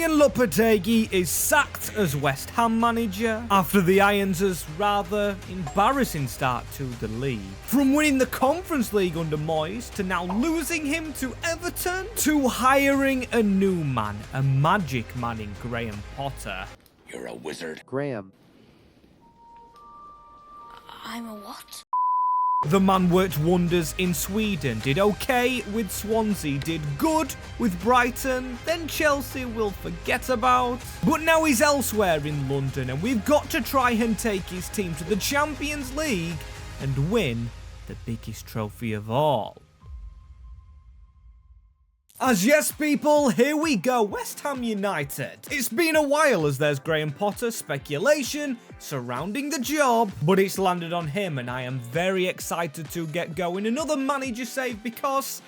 Julien Lopetegui is sacked as West Ham manager after the Irons' rather embarrassing start to the league. From winning the Conference League under Moyes to now losing him to Everton to hiring a new man, a magic man in Graham Potter. You're a wizard. Graham. I'm a what? The man worked wonders in Sweden, did okay with Swansea, did good with Brighton, then Chelsea we'll forget about. But now he's elsewhere in London and we've got to try and take his team to the Champions League and win the biggest trophy of all. As yes people, here we go, West Ham United. It's been a while as there's Graham Potter speculation surrounding the job, but it's landed on him and I am very excited to get going. Another manager save because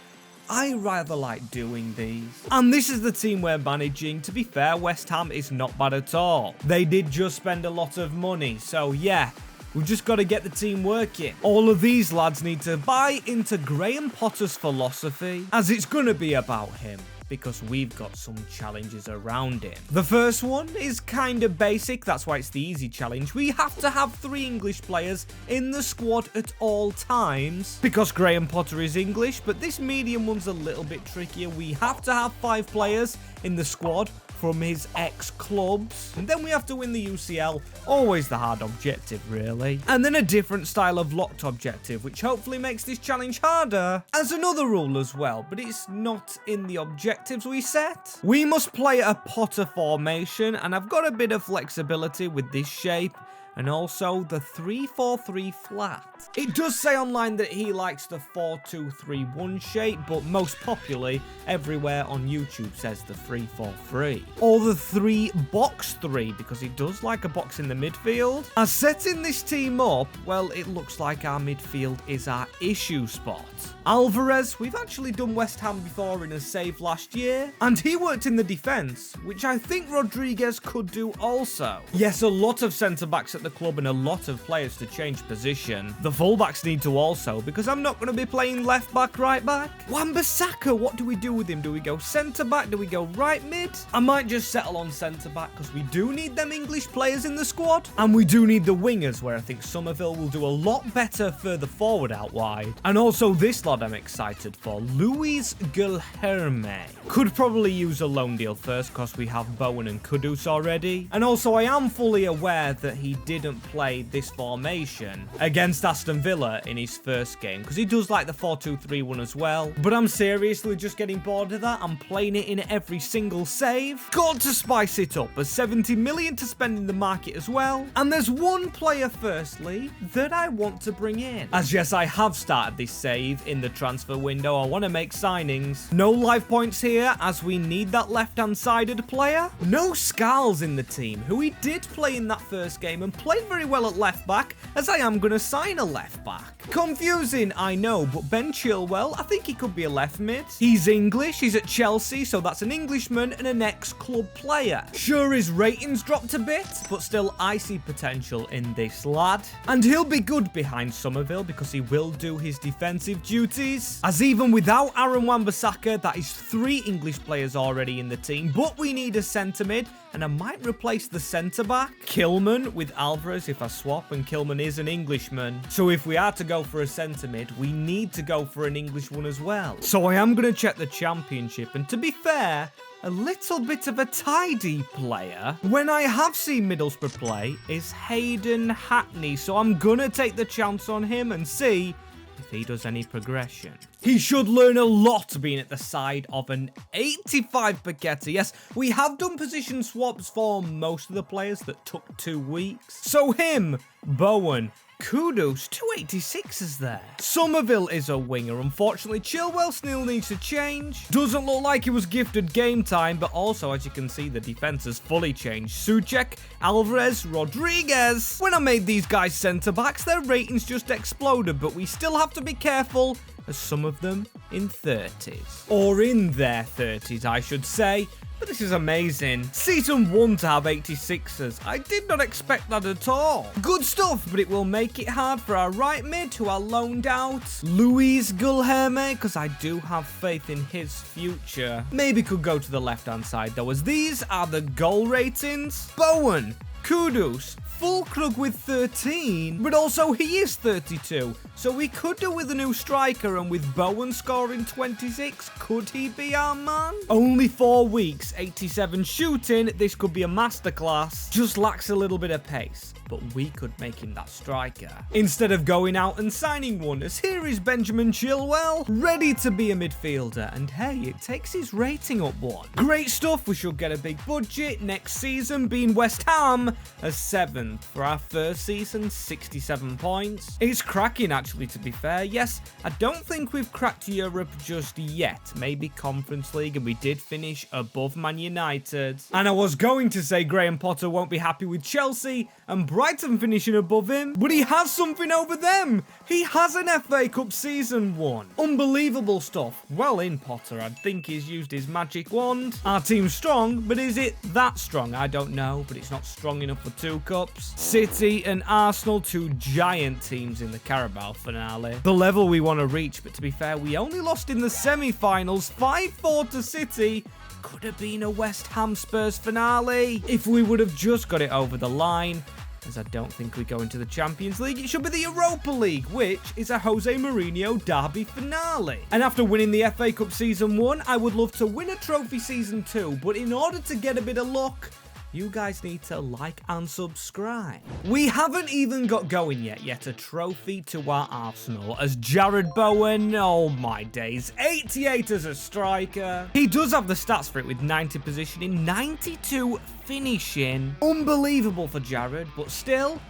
I rather like doing these. And this is the team we're managing. To be fair, West Ham is not bad at all. They did just spend a lot of money, so yeah. We've just got to get the team working. All of these lads need to buy into Graham Potter's philosophy, as it's going to be about him, because we've got some challenges around him. The first one is kind of basic, that's why it's the easy challenge. We have to have 3 English players in the squad at all times, because Graham Potter is English, but this medium one's a little bit trickier. We have to have 5 players in the squad from his ex-clubs, and then we have to win the UCL, always the hard objective really, and then a different style of locked objective, which hopefully makes this challenge harder, as another rule as well, but it's not in the objectives we set. We must play a Potter formation, and I've got a bit of flexibility with this shape, and also the 3-4-3 flat. It does say online that he likes the 4-2-3-1 shape, but most popularly, everywhere on YouTube says the 3-4-3. Or the 3-box-3, because he does like a box in the midfield. As setting this team up, well, it looks like our midfield is our issue spot. Alvarez, we've actually done West Ham before in a save last year, and he worked in the defence, which I think Rodriguez could do also. Yes, a lot of centre-backs at the club and a lot of players to change position. The fullbacks need to also, because I'm not going to be playing left-back, right-back. Wan-Bissaka, what do we do with him? Do we go centre-back? Do we go right-mid? I might just settle on centre-back, because we do need them English players in the squad, and we do need the wingers, where I think Somerville will do a lot better further forward out wide. And also this lot I'm excited for, Luis Guilherme. Could probably use a loan deal first, because we have Bowen and Kudus already. And also I am fully aware that he didn't play this formation against Aston Villa in his first game, because he does like the 4-2-3-1 as well. But I'm seriously just getting bored of that. I'm playing it in every single save. Got to spice it up, as 70 million to spend in the market as well. And there's one player firstly that I want to bring in, as yes, I have started this save in the transfer window. I want to make signings. No live points here, as we need that left-hand sided player. No Scarls in the team, who he did play in that first game and played very well at left back, as I am going to sign a left back. Confusing, I know, but Ben Chilwell, I think he could be a left mid. He's English, he's at Chelsea, so that's an Englishman and an ex-club player. Sure, his ratings dropped a bit, but still I see potential in this lad. And he'll be good behind Somerville, because he will do his defensive duties. As even without Aaron Wan-Bissaka, that is 3 English players already in the team, but we need a centre mid, and I might replace the centre back, Kilman, with Alvarez if I swap, and Kilman is an Englishman. So if we are to go for a centre mid, we need to go for an English one as well. So I am going to check the Championship, and to be fair, a little bit of a tidy player when I have seen Middlesbrough play is Hayden Hackney, so I'm going to take the chance on him and see if he does any progression. He should learn a lot being at the side of an 85 Paqueta. Yes, we have done position swaps for most of the players that took 2 weeks. So him, Bowen, Kudus, 286 is there. Somerville is a winger. Unfortunately, Chilwell still needs to change. Doesn't look like he was gifted game time, but also, as you can see, the defense has fully changed. Soucek, Alvarez, Rodriguez. When I made these guys centre-backs, their ratings just exploded, but we still have to be careful, as some of them in 30s. Or in their 30s, I should say. But this is amazing. Season 1 to have 86ers. I did not expect that at all. Good stuff, but it will make it hard for our right mid who are loaned out. Luis Guilherme, because I do have faith in his future. Maybe could go to the left-hand side though, as these are the goal ratings. Bowen, Kudus, Fulkrug with 13, but also he is 32, so we could do with a new striker, and with Bowen scoring 26, could he be our man? Only 4 weeks, 87 shooting, this could be a masterclass, just lacks a little bit of pace. But we could make him that striker, instead of going out and signing one, as here is Benjamin Chilwell, ready to be a midfielder, and hey, it takes his rating up one. Great stuff, we should get a big budget next season, being West Ham as 7th for our first season, 67 points. It's cracking actually, to be fair. Yes, I don't think we've cracked Europe just yet, maybe Conference League, and we did finish above Man United. And I was going to say Graham Potter won't be happy with Chelsea and Brighton finishing above him, but he has something over them. He has an FA Cup season 1. Unbelievable stuff. Well in Potter, I think he's used his magic wand. Our team's strong, but is it that strong? I don't know, but it's not strong enough for 2 cups. City and Arsenal, 2 giant teams in the Carabao finale. The level we want to reach, but to be fair, we only lost in the semi-finals, 5-4 to City. Could have been a West Ham Spurs finale if we would have just got it over the line, as I don't think we go into the Champions League. It should be the Europa League, which is a Jose Mourinho derby finale. And after winning the FA Cup Season 1, I would love to win a trophy Season 2, but in order to get a bit of luck, you guys need to like and subscribe. We haven't even got going yet a trophy to our Arsenal, as Jared Bowen, oh my days, 88 as a striker. He does have the stats for it with 90 positioning, 92 finishing. Unbelievable for Jared, but still,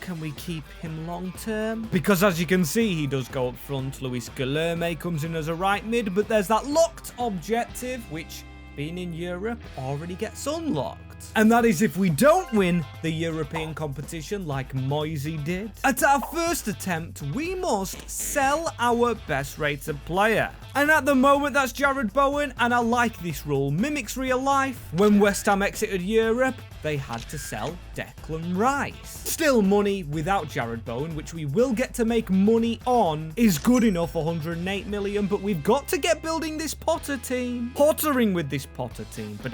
can we keep him long term? Because as you can see, he does go up front. Luis Guilherme comes in as a right mid, but there's that locked objective, which being in Europe already gets unlocked. And that is if we don't win the European competition like Moyes did. At our first attempt, we must sell our best rated player. And at the moment, that's Jared Bowen, and I like this rule. Mimics real life. When West Ham exited Europe, they had to sell Declan Rice. Still, money without Jared Bowen, which we will get to make money on, is good enough, 108 million, but we've got to get building this Potter team. Pottering with this Potter team, but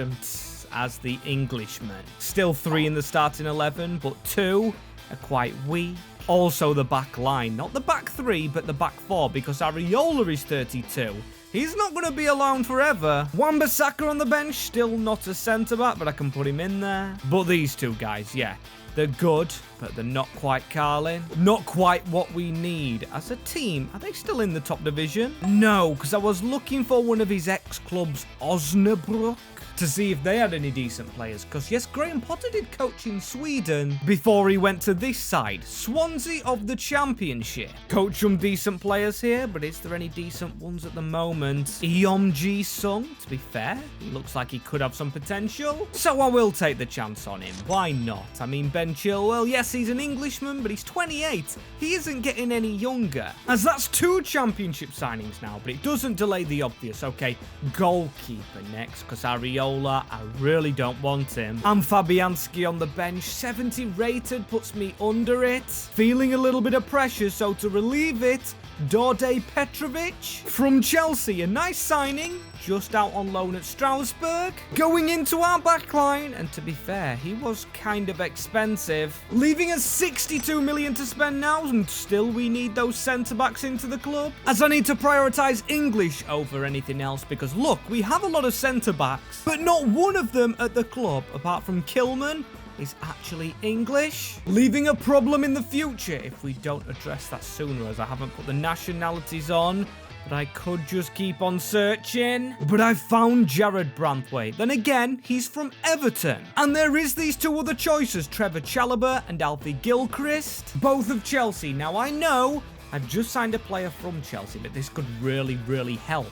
as the Englishman. Still 3 in the starting 11, but 2 are quite weak. Also the back line, not the back 3, but the back 4, because Areola is 32. He's not going to be around forever. Wan-Bissaka on the bench, still not a centre-back, but I can put him in there. But these 2 guys, yeah, they're good, but they're not quite Carlin. Not quite what we need. As a team, are they still in the top division? No, because I was looking for one of his ex-clubs, Osnabrück, to see if they had any decent players, because yes, Graham Potter did coach in Sweden before he went to this side, Swansea of the Championship. Coach some decent players here, but is there any decent ones at the moment? Eom Ji-sung, to be fair, he looks like he could have some potential, so I will take the chance on him. Why not? I mean, Ben Chilwell, yes, he's an Englishman, but he's 28. He isn't getting any younger, as that's 2 championship signings now, but it doesn't delay the obvious. Okay, goalkeeper next, because Areola, I really don't want him. And Fabianski on the bench, 70 rated, puts me under it. Feeling a little bit of pressure, so to relieve it, Dorde Petrovic from Chelsea, a nice signing, just out on loan at Strasbourg. Going into our backline, and to be fair, he was kind of expensive. Leaving us 62 million to spend now, and still we need those centre-backs into the club. As I need to prioritise English over anything else, because look, we have a lot of centre-backs, but not one of them at the club, apart from Kilman, is actually English, leaving a problem in the future if we don't address that sooner, as I haven't put the nationalities on, but I could just keep on searching. But I found Jared Branthwaite. Then again, he's from Everton. And there is these 2 other choices, Trevor Chalobah and Alfie Gilchrist, both of Chelsea. Now I know I've just signed a player from Chelsea, but this could really, really help.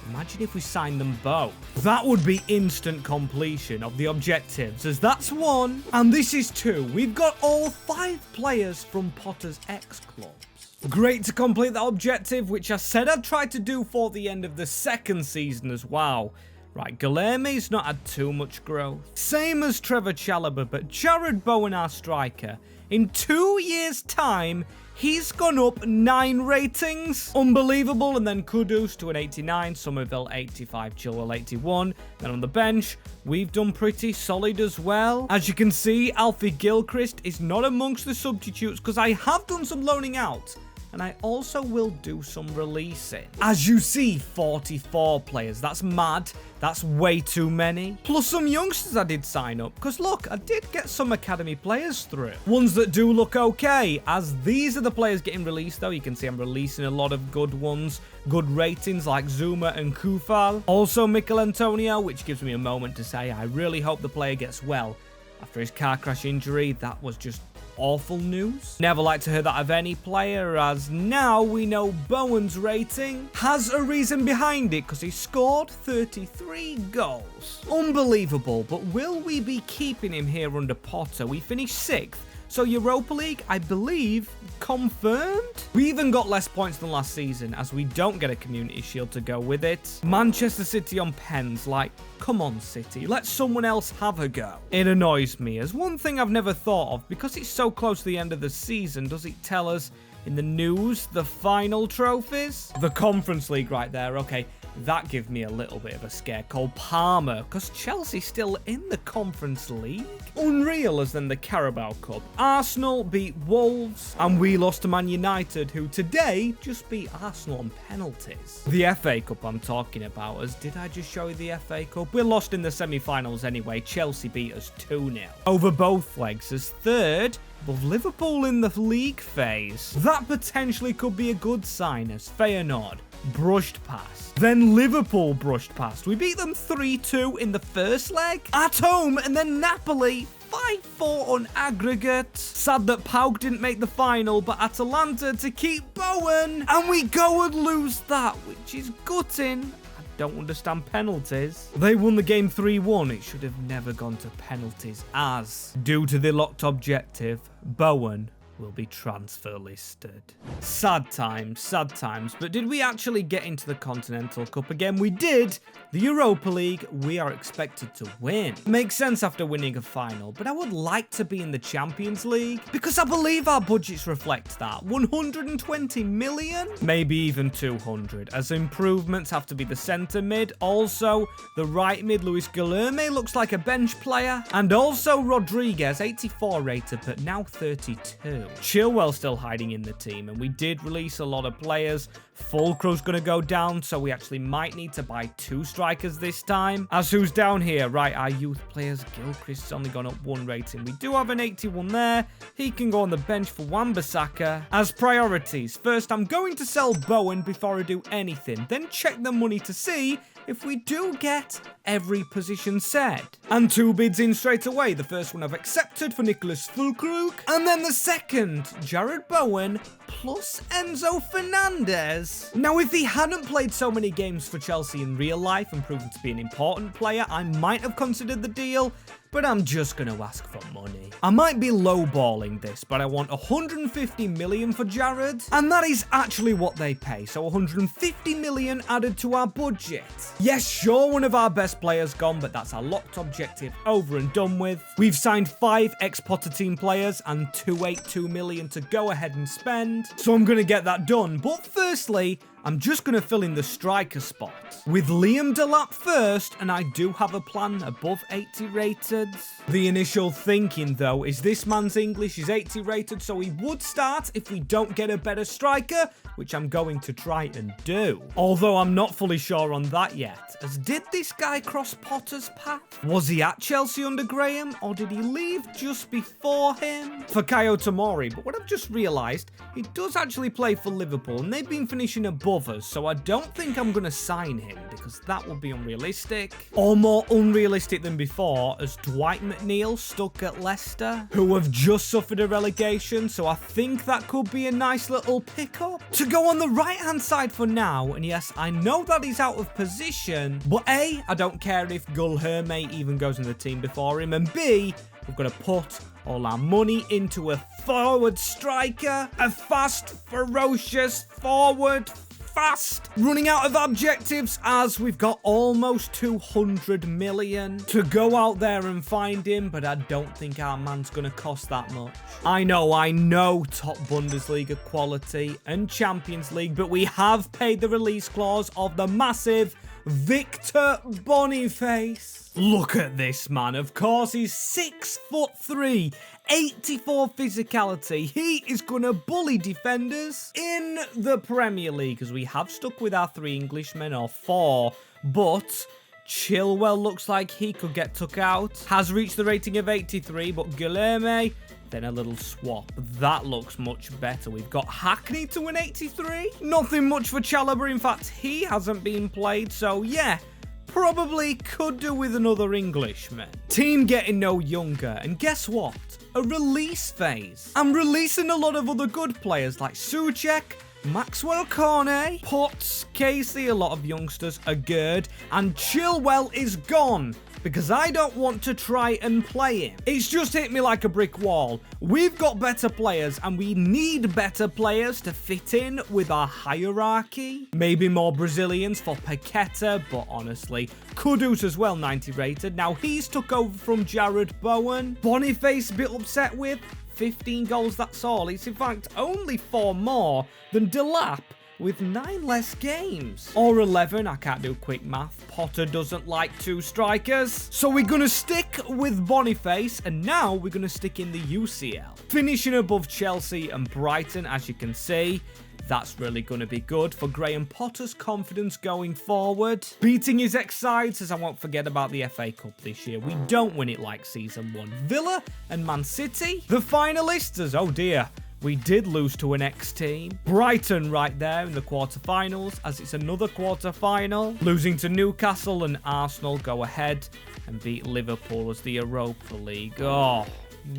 Imagine if we signed them both. That would be instant completion of the objectives, as that's 1, and this is 2. We've got all 5 players from Potter's ex-clubs. Great to complete that objective, which I said I'd try to do for the end of the 2nd season as well. Right, Guilherme's not had too much growth. Same as Trevor Chalobah, but Jarrod Bowen, our striker, in 2 years' time, he's gone up 9 ratings. Unbelievable. And then Kudus to an 89, Somerville 85, Chilwell 81. Then on the bench, we've done pretty solid as well. As you can see, Alfie Gilchrist is not amongst the substitutes because I have done some loaning out. And I also will do some releasing. As you see, 44 players. That's mad. That's way too many. Plus some youngsters I did sign up. Because look, I did get some academy players through. Ones that do look okay. As these are the players getting released though. You can see I'm releasing a lot of good ones. Good ratings like Zuma and Kufal. Also Mikel Antonio, which gives me a moment to say I really hope the player gets well. After his car crash injury, that was just awful news. Never like to hear that of any player, as now we know Bowen's rating has a reason behind it because he scored 33 goals. Unbelievable, but will we be keeping him here under Potter? We finished 6th. So Europa League, I believe, confirmed? We even got less points than last season as we don't get a Community Shield to go with it. Manchester City on pens, like, come on City, let someone else have a go. It annoys me as one thing I've never thought of, because it's so close to the end of the season, does it tell us in the news the final trophies? The Conference League right there, okay. That gave me a little bit of a scare. Cole Palmer, because Chelsea's still in the Conference League. Unreal as then the Carabao Cup. Arsenal beat Wolves, and we lost to Man United, who today just beat Arsenal on penalties. The FA Cup I'm talking about, as did I just show you the FA Cup? We lost in the semi-finals anyway. Chelsea beat us 2-0. Over both legs as third, above Liverpool in the league phase. That potentially could be a good sign as Feyenoord brushed past. Then Liverpool brushed past. We beat them 3-2 in the first leg at home, and then Napoli 5-4 on aggregate. Sad that Pauk didn't make the final, but Atalanta to keep Bowen, and we go and lose that, which is gutting. I don't understand penalties. They won the game 3-1. It should have never gone to penalties, as due to the locked objective, Bowen will be transfer listed. Sad times, but did we actually get into the Continental Cup again? We did. The Europa League, we are expected to win. Makes sense after winning a final, but I would like to be in the Champions League because I believe our budgets reflect that. 120 million? Maybe even 200, as improvements have to be the centre mid. Also, the right mid, Luis Guilherme, looks like a bench player. And also Rodriguez, 84 rated, but now 32. Chilwell still hiding in the team, and we did release a lot of players. Fulcrow's going to go down, so we actually might need to buy 2 strikers this time. As who's down here? Right, our youth players. Gilchrist's only gone up 1 rating. We do have an 81 there. He can go on the bench for Wan-Bissaka. As priorities, first I'm going to sell Bowen before I do anything. Then check the money to see if we do get every position set. And 2 bids in straight away. The first one I've accepted for Nicholas Fulkrug. And then the second, Jarrod Bowen plus Enzo Fernandez. Now, if he hadn't played so many games for Chelsea in real life and proven to be an important player, I might have considered the deal. But I'm just going to ask for money. I might be lowballing this, but I want 150 million for Jarrod. And that is actually what they pay. So 150 million added to our budget. Yes, sure, one of our best players gone, but that's our locked objective over and done with. We've signed 5 ex-Potter team players and 282 million to go ahead and spend. So I'm going to get that done. But firstly, I'm just going to fill in the striker spot with Liam Delap first, and I do have a plan above 80 rated. The initial thinking, though, is this man's English is 80 rated, so he would start if we don't get a better striker, which I'm going to try and do. Although I'm not fully sure on that yet, as did this guy cross Potter's path? Was he at Chelsea under Graham, or did he leave just before him? Fikayo Tomori, but what I've just realised, he does actually play for Liverpool, and they've been finishing above us, so I don't think I'm going to sign him, because that would be unrealistic. Or more unrealistic than before, as Dwight McNeil stuck at Leicester, who have just suffered a relegation, so I think that could be a nice little pickup. To go on the right-hand side for now, and yes, I know that he's out of position, but A, I don't care if Guilherme even goes in the team before him, and B, we've got to put all our money into a forward striker, a fast, ferocious forward fast. Running out of objectives as we've got almost 200 million to go out there and find him, but I don't think our man's going to cost that much. I know top Bundesliga quality and Champions League, but we have paid the release clause of the massive Victor Boniface. Look at this man. Of course, he's 6'3", 84 physicality. He is going to bully defenders in the Premier League, as we have stuck with our 3 Englishmen, or 4, but Chilwell looks like he could get took out. Has reached the rating of 83, but Guilherme, then a little swap. That looks much better. We've got Hackney to an 83. Nothing much for Chalobah. In fact, he hasn't been played, so yeah, probably could do with another Englishman. Team getting no younger, and guess what? A release phase. I'm releasing a lot of other good players like Soucek, Maxwell Cornet, Potts, Casey, a lot of youngsters are good, and Chilwell is gone because I don't want to try and play him. It's just hit me like a brick wall. We've got better players and we need better players to fit in with our hierarchy. Maybe more Brazilians for Paqueta, but honestly, Kudus as well, 90 rated. Now he's took over from Jared Bowen. Boniface a bit upset with 15 goals, that's all. It's in fact only 4 more than Delap with 9 less games. Or 11, I can't do quick math. Potter doesn't like 2 strikers. So we're going to stick with Boniface, and now we're going to stick in the UCL. Finishing above Chelsea and Brighton, as you can see. That's really going to be good for Graham Potter's confidence going forward. Beating his ex-sides, as I won't forget about the FA Cup this year. We don't win it like Season 1. Villa and Man City. The finalists, as oh dear, we did lose to an ex-team. Brighton right there in the quarterfinals, as it's another quarterfinal. Losing to Newcastle, and Arsenal go ahead and beat Liverpool as the Europa League. Oh,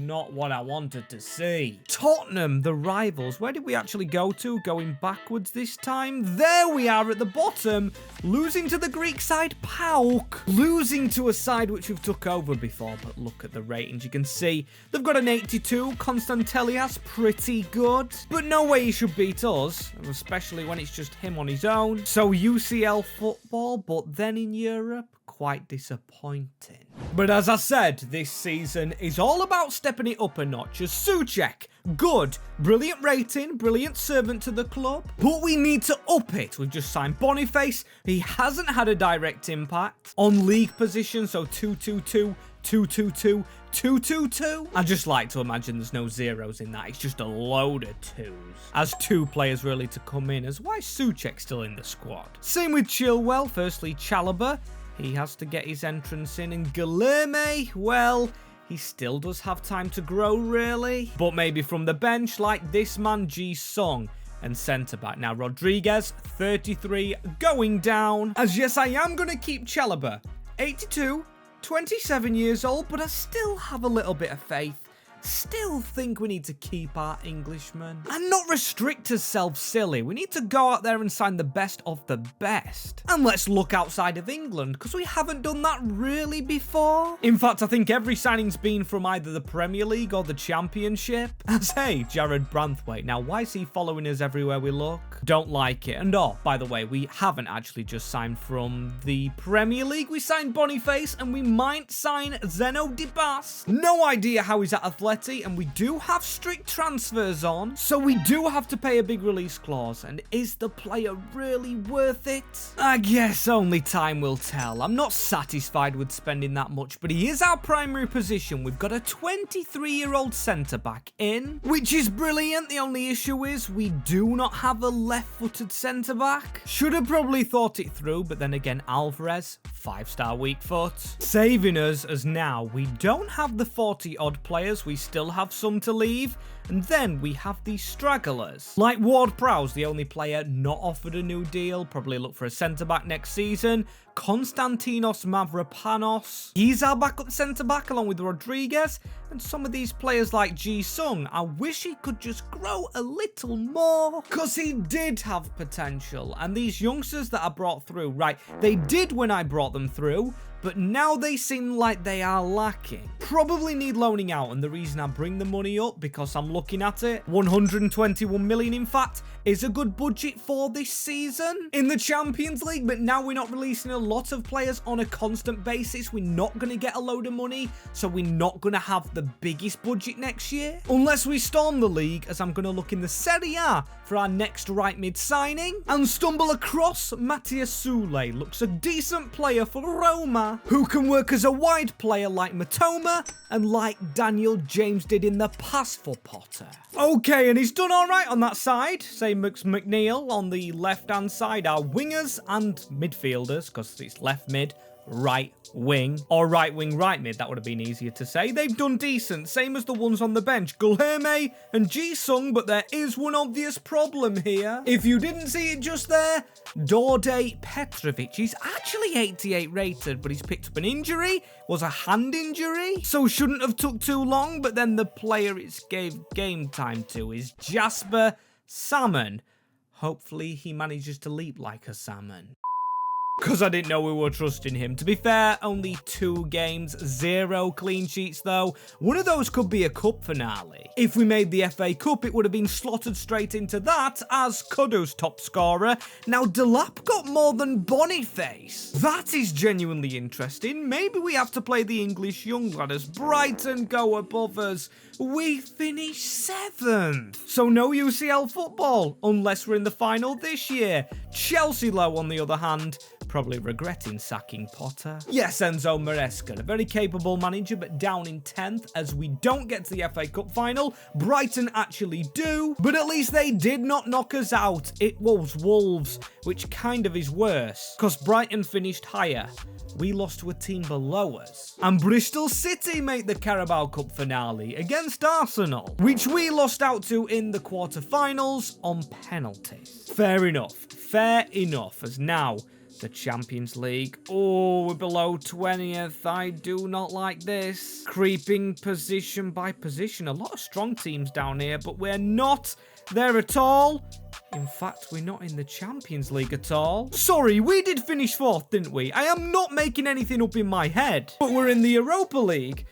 not what I wanted to see. Tottenham, the rivals. Where did we actually go to? Going backwards this time. There we are at the bottom. Losing to the Greek side, PAOK. Losing to a side which we've took over before. But look at the ratings. You can see they've got an 82. Constantelias, pretty good. But no way he should beat us, especially when it's just him on his own. So UCL football, but then in Europe, quite disappointing. But as I said, this season is all about stepping it up a notch. As Soucek, good, brilliant rating, brilliant servant to the club, but we need to up it. We've just signed Boniface. He hasn't had a direct impact on league position, so 2-2-2, 2-2-2, 2-2-2. I just like to imagine there's no zeros in that. It's just a load of 2s. As 2 players really to come in. As why is Soucek still in the squad? Same with Chilwell. Firstly, Chalobah. He has to get his entrance in. And Guilherme, well, he still does have time to grow, really. But maybe from the bench, like this man, Ji-sung. And centre-back. Now, Rodriguez, 33, going down. As yes, I am going to keep Chalobah. 82, 27 years old, but I still have a little bit of faith. Still think we need to keep our Englishmen and not restrict ourselves silly. We need to go out there and sign the best of the best. And let's look outside of England, because we haven't done that really before. In fact, I think every signing's been from either the Premier League or the Championship. As hey, Jared Branthwaite. Now, why is he following us everywhere we look? Don't like it. And oh, by the way, we haven't actually just signed from the Premier League. We signed Boniface, and we might sign Zeno Dibas. No idea how he's at Athletic. And we do have strict transfers on, so we do have to pay a big release clause. And is the player really worth it? I guess only time will tell. I'm not satisfied with spending that much, but he is our primary position. We've got a 23-year-old centre-back in, which is brilliant. The only issue is we do not have a left-footed centre-back. Should have probably thought it through, but then again, Alvarez, 5-star weak foot. Saving us as now we don't have the 40-odd players. We still have some to leave, and then we have these stragglers. Like Ward-Prowse, the only player not offered a new deal, probably look for a centre-back next season. Konstantinos Mavropanos, he's our backup centre-back along with Rodriguez, and some of these players like Ji-sung, I wish he could just grow a little more, because he did have potential. And these youngsters that I brought through, right, they did when I brought them through, but now they seem like they are lacking. Probably need loaning out, and the reason I bring the money up, because I'm looking at it, 121 million in fact, is a good budget for this season in the Champions League, but now we're not releasing a lot of players on a constant basis. We're not going to get a load of money, so we're not going to have the biggest budget next year, unless we storm the league, as I'm going to look in the Serie A for our next right mid signing, and stumble across Matthias Sule. Looks a decent player for Roma, who can work as a wide player like Matoma, and like Daniel James did in the past for Potter. Okay, and he's done alright on that side. Same as McNeil on the left-hand side. Our wingers and midfielders, because it's left mid, right wing, or right wing, right mid, that would have been easier to say. They've done decent, same as the ones on the bench, Guilherme and Ji-Sung, but there is one obvious problem here. If you didn't see it just there, Đorđe Petrovic, he's actually 88 rated, but he's picked up an injury, was a hand injury, so shouldn't have took too long, but then the player it's gave game time to is Jasper Salmon. Hopefully he manages to leap like a salmon, because I didn't know we were trusting him. To be fair, only 2 games, 0 clean sheets though. One of those could be a cup finale. If we made the FA Cup, it would have been slotted straight into that as Kudus top scorer. Now, Delap got more than Boniface. That is genuinely interesting. Maybe we have to play the English young lad as Brighton go above us. We finish 7th. So no UCL football, unless we're in the final this year. Chelsea low on the other hand, probably regretting sacking Potter. Yes, Enzo Maresca, a very capable manager, but down in 10th as we don't get to the FA Cup final. Brighton actually do, but at least they did not knock us out. It was Wolves, which kind of is worse, because Brighton finished higher. We lost to a team below us. And Bristol City make the Carabao Cup finale against Arsenal, which we lost out to in the quarter-finals on penalties. Fair enough, as now the Champions League. Oh, we're below 20th. I do not like this. Creeping position by position. A lot of strong teams down here, but we're not there at all. In fact, we're not in the Champions League at all. Sorry, we did finish 4th, didn't we? I am not making anything up in my head. But we're in the Europa League.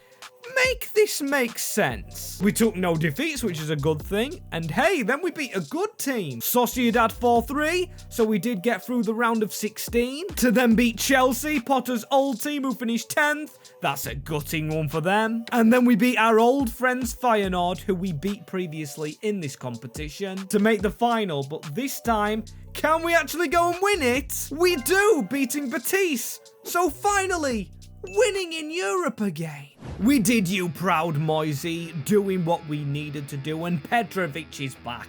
Make this make sense. We took no defeats, which is a good thing. And hey, then we beat a good team. Sociedad 4-3, so we did get through the round of 16. To then beat Chelsea, Potter's old team, who finished 10th. That's a gutting one for them. And then we beat our old friends Feyenoord, who we beat previously in this competition, to make the final. But this time, can we actually go and win it? We do, beating Betis. So finally, winning in Europe again. We did you proud, Moisey, doing what we needed to do, and Petrovic is back.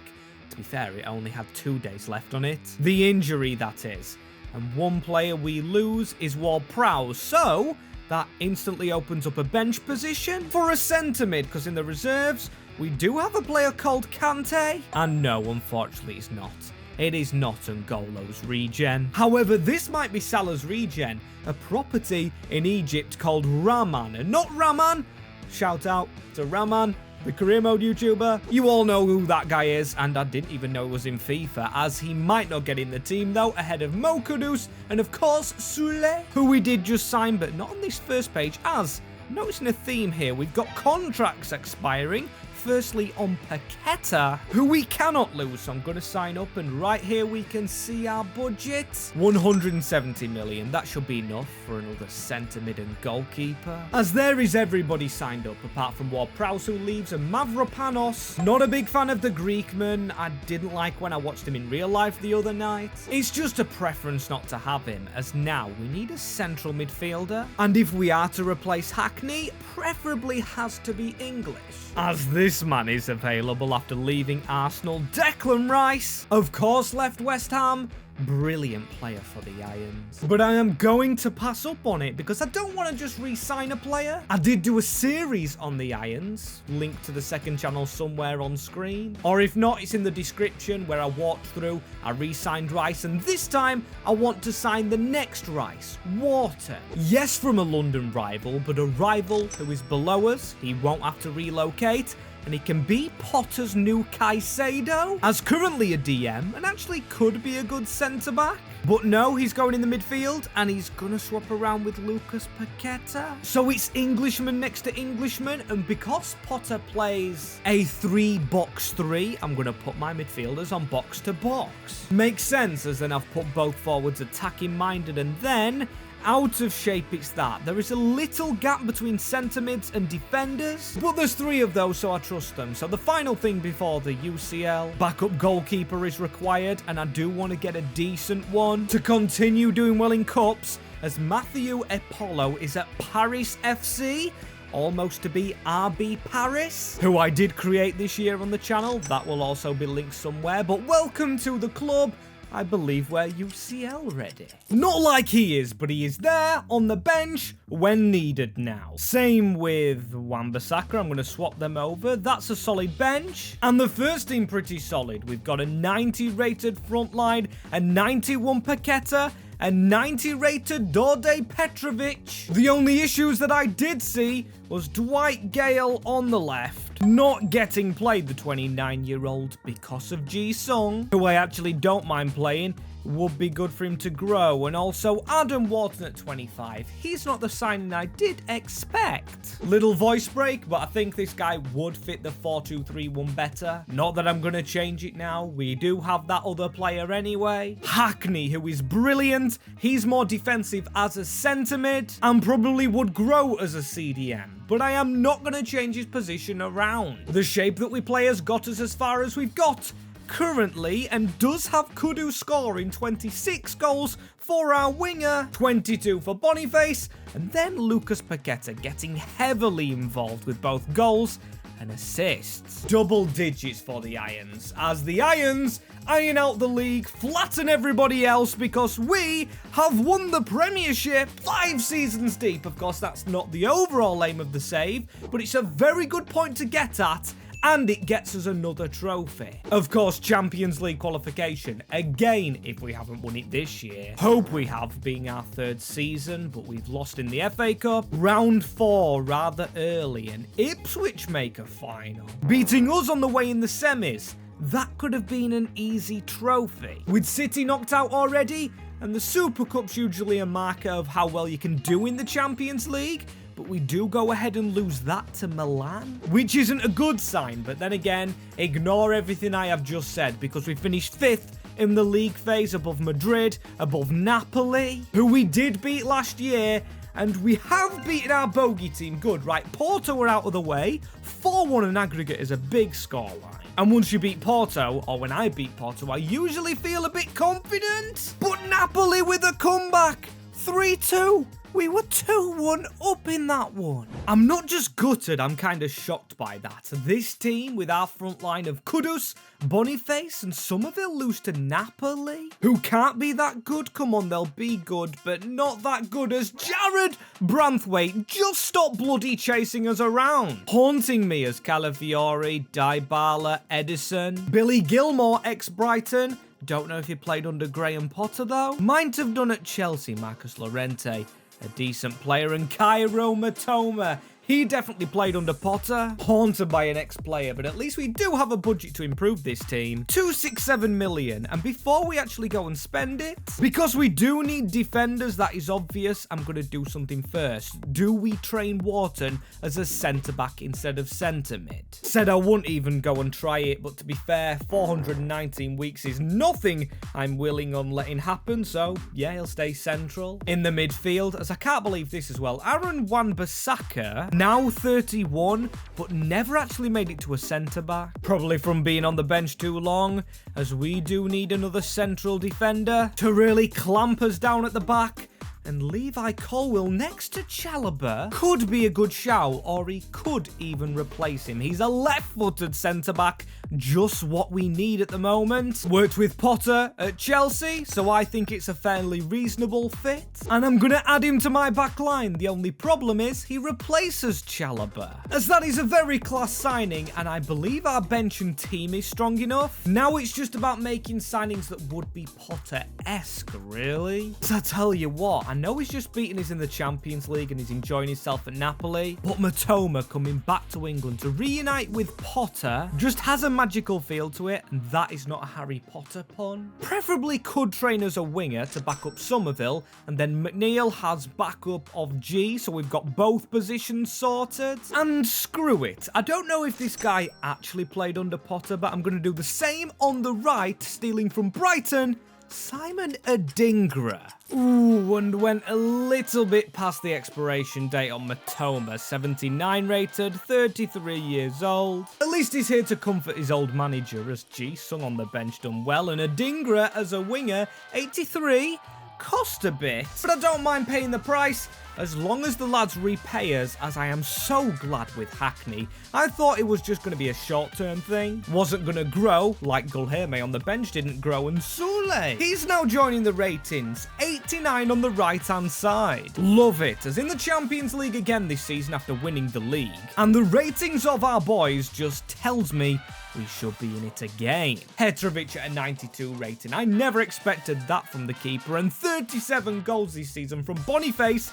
To be fair, it only had 2 days left on it. The injury, that is. And one player we lose is Ward-Prowse, so that instantly opens up a bench position for a centre mid, because in the reserves, we do have a player called Kante. And no, unfortunately, it's not. It is not Ngolo's regen. However, this might be Salah's regen, a property in Egypt called Rahman, and not Rahman. Shout out to Rahman, the Careermode YouTuber. You all know who that guy is, and I didn't even know it was in FIFA, as he might not get in the team though, ahead of Mo Kudus, and of course Sule, who we did just sign, but not on this first page, as noticing a theme here. We've got contracts expiring. Firstly, on Paqueta, who we cannot lose, so I'm going to sign up, and right here we can see our budget. 170 million, that should be enough for another centre mid and goalkeeper. As there is everybody signed up, apart from Ward-Prowse, who leaves, and Mavropanos. Not a big fan of the Greekman. I didn't like when I watched him in real life the other night. It's just a preference not to have him, as now we need a central midfielder. And if we are to replace Hackney, preferably has to be English. As this man is available after leaving Arsenal, Declan Rice, of course, left West Ham. Brilliant player for the Irons. But I am going to pass up on it because I don't want to just re-sign a player. I did do a series on the Irons, linked to the second channel somewhere on screen. Or if not, it's in the description, where I walked through, I re-signed Rice, and this time I want to sign the next Rice, Wharton. Yes, from a London rival, but a rival who is below us. He won't have to relocate. and he can be Potter's new Caicedo, as currently a DM, and actually could be a good centre-back. But no, he's going in the midfield, and he's going to swap around with Lucas Paqueta. So it's Englishman next to Englishman, and because Potter plays a 3-box-3, I'm going to put my midfielders on box-to-box. Makes sense, as then I've put both forwards attacking-minded, and then out of shape it's that. There is a little gap between centre mids and defenders, but there's 3 of those, so I trust them. So the final thing before the UCL, backup goalkeeper is required, and I do want to get a decent one to continue doing well in cups, as Matthew Apollo is at Paris FC, almost to be RB Paris, who I did create this year on the channel. That will also be linked somewhere, but welcome to the club. I believe we're UCL ready. Not like he is, but he is there on the bench when needed now. Same with Wan-Bissaka. I'm going to swap them over. That's a solid bench. And the first team pretty solid. We've got a 90 rated front line, a 91 Paqueta, a 90 rated Dorde Petrovic. The only issues that I did see was Dwight Gale on the left not getting played, the 29-year-old, because of Ji-Sung, who I actually don't mind playing. Would be good for him to grow. And also Adam Wharton at 25. He's not the signing I did expect. Little voice break, but I think this guy would fit the 4-2-3-1 better. Not that I'm going to change it now. We do have that other player anyway. Hackney, who is brilliant. He's more defensive as a centre mid and probably would grow as a CDM. But I am not going to change his position around. The shape that we play has got us as far as we've got currently, and does have Kudu scoring 26 goals for our winger, 22 for Boniface, and then Lucas Paqueta getting heavily involved with both goals and assists. Double digits for the Irons, as the Irons iron out the league, flatten everybody else, because we have won the Premiership 5 seasons deep. Of course, that's not the overall aim of the save, but it's a very good point to get at, and it gets us another trophy. Of course, Champions League qualification, again, if we haven't won it this year. Hope we have, being our 3rd season, but we've lost in the FA Cup. Round 4 rather early, and Ipswich make a final, beating us on the way in the semis. That could have been an easy trophy. With City knocked out already, and the Super Cup's usually a marker of how well you can do in the Champions League, but we do go ahead and lose that to Milan, which isn't a good sign. But then again, ignore everything I have just said, because we finished 5th in the league phase, above Madrid, above Napoli, who we did beat last year, and we have beaten our bogey team good, right? Porto were out of the way. 4-1 in aggregate is a big scoreline. And once you beat Porto, or when I beat Porto, I usually feel a bit confident. But Napoli with a comeback, 3-2. We were 2-1 up in that one. I'm not just gutted, I'm kind of shocked by that. This team, with our front line of Kudus, Boniface, and Somerville, lose to Napoli, who can't be that good. Come on, they'll be good, but not that good, as Jared Branthwaite just stop bloody chasing us around. Haunting me as Calafiori, Dybala, Edison, Billy Gilmore, ex-Brighton. Don't know if he played under Graham Potter, though. Might have done at Chelsea, Marcus Llorente. A decent player, and Cairo Matoma. He definitely played under Potter. Haunted by an ex-player, but at least we do have a budget to improve this team. 267 million. And before we actually go and spend it, because we do need defenders, that is obvious, I'm going to do something first. Do we train Wharton as a centre-back instead of centre-mid? Said I wouldn't even go and try it, but to be fair, 419 weeks is nothing I'm willing on letting happen, so yeah, he'll stay central. In the midfield, as I can't believe this as well, Aaron Wan-Bissaka, now 31, but never actually made it to a centre-back. Probably from being on the bench too long, as we do need another central defender to really clamp us down at the back. And Levi Colwill next to Chalobah could be a good shout, or he could even replace him. He's a left-footed centre-back, just what we need at the moment. Worked with Potter at Chelsea, so I think it's a fairly reasonable fit. And I'm going to add him to my back line. The only problem is he replaces Chalobah, as that is a very class signing, and I believe our bench and team is strong enough. Now it's just about making signings that would be Potter-esque, really. So I tell you what, I know he's just beaten us in the Champions League and he's enjoying himself at Napoli, but Mitoma coming back to England to reunite with Potter just has a magical feel to it, and that is not a Harry Potter pun. Preferably could train as a winger to back up Somerville, and then McNeil has backup of G, so we've got both positions sorted. And screw it, I don't know if this guy actually played under Potter, but I'm going to do the same on the right, stealing from Brighton, Simon Adingra. Ooh, and went a little bit past the expiration date on Mitoma, 79 rated, 33 years old. At least he's here to comfort his old manager, as G sung on the bench done well, and Adingra as a winger, 83, cost a bit, but I don't mind paying the price, as long as the lads repay us, as I am so glad with Hackney. I thought it was just going to be a short-term thing. Wasn't going to grow, like Gulherme on the bench didn't grow, and Soule, he's now joining the ratings, 89 on the right-hand side. Love it, as in the Champions League again this season after winning the league. And the ratings of our boys just tells me we should be in it again. Petrovic at a 92 rating. I never expected that from the keeper, and 37 goals this season from Boniface.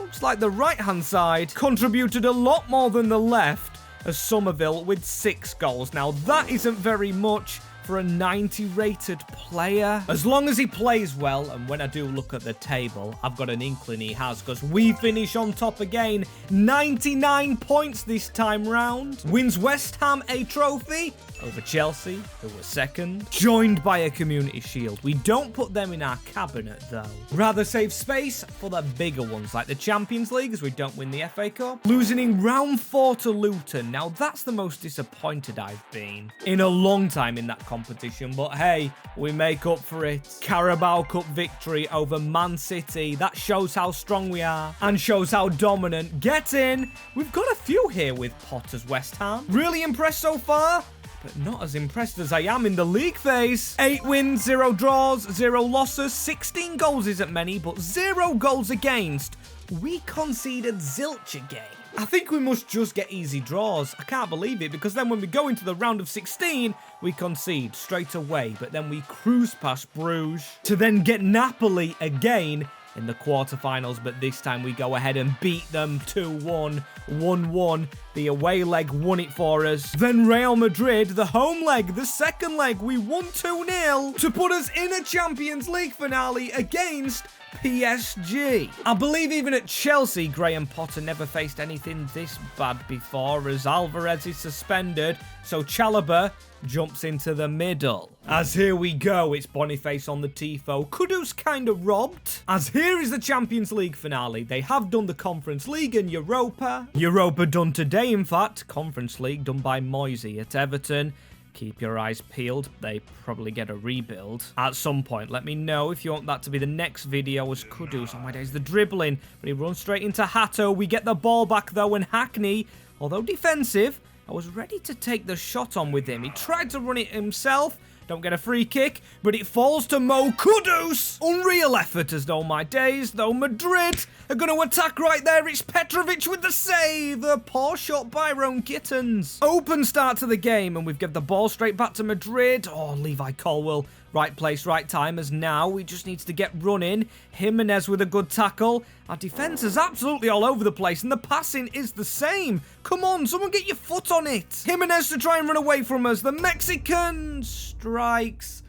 Looks like the right-hand side contributed a lot more than the left, as Somerville with 6 goals. Now, that isn't very much for a 90-rated player. As long as he plays well, and when I do look at the table, I've got an inkling he has, because we finish on top again. 99 points this time round. Wins West Ham a trophy over Chelsea, who were second. Joined by a Community Shield. We don't put them in our cabinet, though. Rather save space for the bigger ones, like the Champions League, as we don't win the FA Cup. Losing in round 4 to Luton. Now, that's the most disappointed I've been in a long time in that competition, but hey, we make up for it. Carabao Cup victory over Man City. That shows how strong we are and shows how dominant. Get in. We've got a few here with Potter's West Ham. Really impressed so far, but not as impressed as I am in the league phase. 8 wins, 0 draws, 0 losses. 16 goals isn't many, but 0 goals against. We conceded zilch again. I think we must just get easy draws. I can't believe it, because then when we go into the round of 16, we concede straight away, but then we cruise past Bruges to then get Napoli again in the quarterfinals, but this time we go ahead and beat them 2-1, 1-1. The away leg won it for us. Then Real Madrid, the home leg, the second leg, we won 2-0 to put us in a Champions League finale against PSG. I believe even at Chelsea, Graham Potter never faced anything this bad before, as Alvarez is suspended, so Chalobah jumps into the middle. As here we go, it's Boniface on the tifo. Kudus kind of robbed. As here is the Champions League finale. They have done the Conference League and Europa. Europa done today, in fact. Conference League done by Moyes at Everton. Keep your eyes peeled. They probably get a rebuild at some point. Let me know if you want that to be the next video, as Kudus, oh my days, the dribbling. But he runs straight into Hato. We get the ball back though, and Hackney, although defensive, I was ready to take the shot on with him. He tried to run it himself. Don't get a free kick, but it falls to Mo Kudus. Unreal effort, as though my days, though Madrid are going to attack right there. It's Petrovic with the save. A poor shot by Rome Kittens. Open start to the game, and we've given the ball straight back to Madrid. Oh, Levi Colwill. Right place, right time, as now we just needs to get running. Jimenez with a good tackle. Our defence is absolutely all over the place, and the passing is the same. Come on, someone get your foot on it. Jimenez to try and run away from us. The Mexican strikes.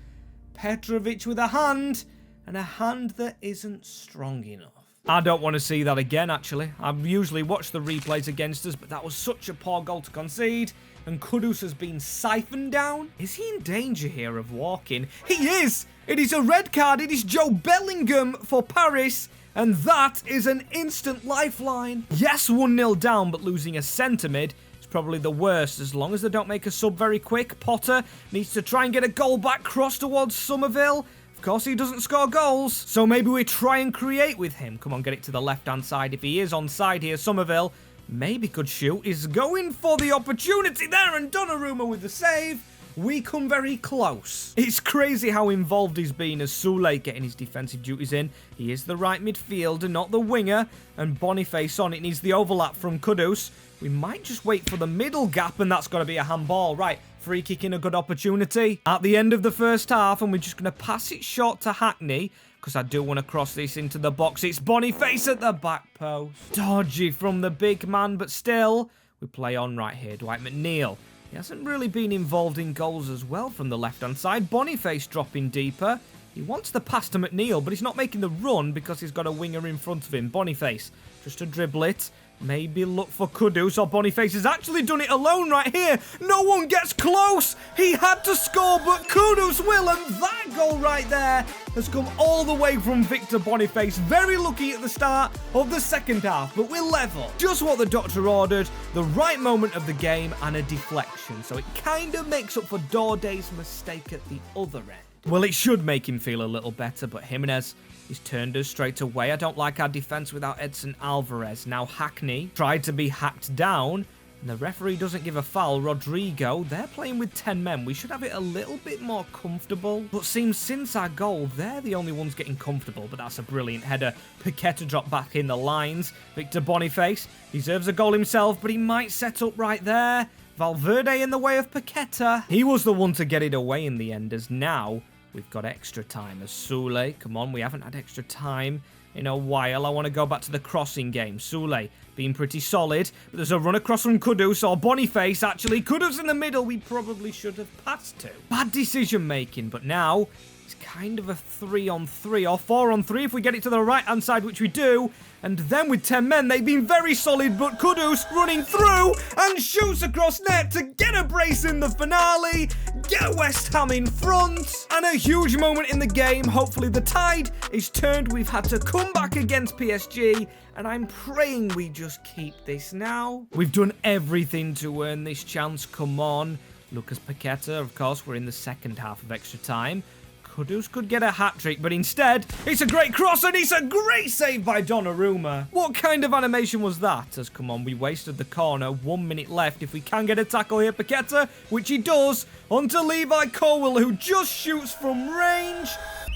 Petrovic with a hand, and a hand that isn't strong enough. I don't want to see that again, actually. I've usually watched the replays against us, but that was such a poor goal to concede. And Kudus has been siphoned down. Is he in danger here of walking? He is! It is a red card. It is Joe Bellingham for Paris. And that is an instant lifeline. Yes, 1-0 down, but losing a centre mid is probably the worst, as long as they don't make a sub very quick. Potter needs to try and get a goal back, cross towards Somerville. Of course, he doesn't score goals, so maybe we try and create with him. Come on, get it to the left-hand side. If he is onside here, Somerville maybe could shoot. He's going for the opportunity there, and Donnarumma with the save. we come very close. It's crazy how involved he's been as Soulé getting his defensive duties in. He is the right midfielder, not the winger. And Boniface on it needs the overlap from Kudus. We might just wait for the middle gap, and that's got to be a handball. Right, free kick in a good opportunity at the end of the first half, and we're just going to pass it short to Hackney, because I do want to cross this into the box. It's Boniface at the back post. Dodgy from the big man, but still, we play on right here. Dwight McNeil. He hasn't really been involved in goals as well from the left-hand side. Boniface dropping deeper. He wants the pass to McNeil, but he's not making the run because he's got a winger in front of him. Boniface, just to dribble it. Maybe look for Kudus, or Boniface has actually done it alone right here. No one gets close. He had to score, but Kudus will, and that goal right there has come all the way from Victor Boniface. Very lucky at the start of the second half, but we're level. Just what the doctor ordered, the right moment of the game, and a deflection. So it kind of makes up for Dorde's mistake at the other end. Well, it should make him feel a little better, but Jimenez, he's turned us straight away. I don't like our defence without Edson Alvarez. Now Hackney tried to be hacked down, and the referee doesn't give a foul. Rodrigo, they're playing with 10 men. We should have it a little bit more comfortable. But seems since our goal, they're the only ones getting comfortable. But that's a brilliant header. Paqueta dropped back in the lines. Victor Boniface deserves a goal himself, but he might set up right there. Valverde in the way of Paqueta. He was the one to get it away in the end, as now we've got extra time. As Soulé, come on, we haven't had extra time in a while. I want to go back to the crossing game. Soulé being pretty solid, but there's a run across from Kudus, or Boniface actually. Kudus in the middle, we probably should have passed to. Bad decision making, but now it's kind of a 3-on-3 or 4-on-3 if we get it to the right-hand side, which we do. And then with 10 men, they've been very solid, but Kudus running through and shoots across net to get a brace in the finale, get West Ham in front, and a huge moment in the game. Hopefully the tide is turned. We've had to come back against PSG, and I'm praying we just keep this now. We've done everything to earn this chance. Come on. Lucas Paqueta, of course, we're in the second half of extra time. Kudus could get a hat-trick, but instead, it's a great cross, and it's a great save by Donnarumma. What kind of animation was that? As, come on, we wasted the corner. 1 minute left. If we can get a tackle here, Paqueta, which he does, onto Levi Colwill, who just shoots from range.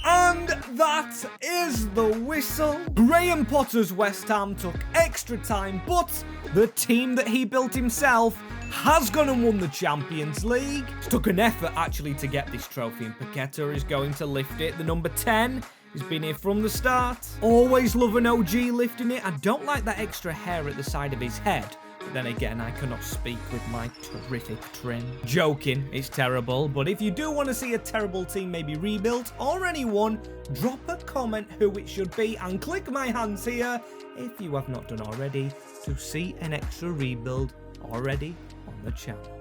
And that is the whistle. Graham Potter's West Ham took extra time, but the team that he built himself has gone and won the Champions League. It took an effort actually to get this trophy, and Paqueta is going to lift it. The number 10 has been here from the start. Always love an OG lifting it. I don't like that extra hair at the side of his head. But then again, I cannot speak with my terrific trim. Joking, it's terrible. But if you do want to see a terrible team maybe rebuilt, or anyone, drop a comment who it should be, and click my hands here if you have not done already to see an extra rebuild already on the channel.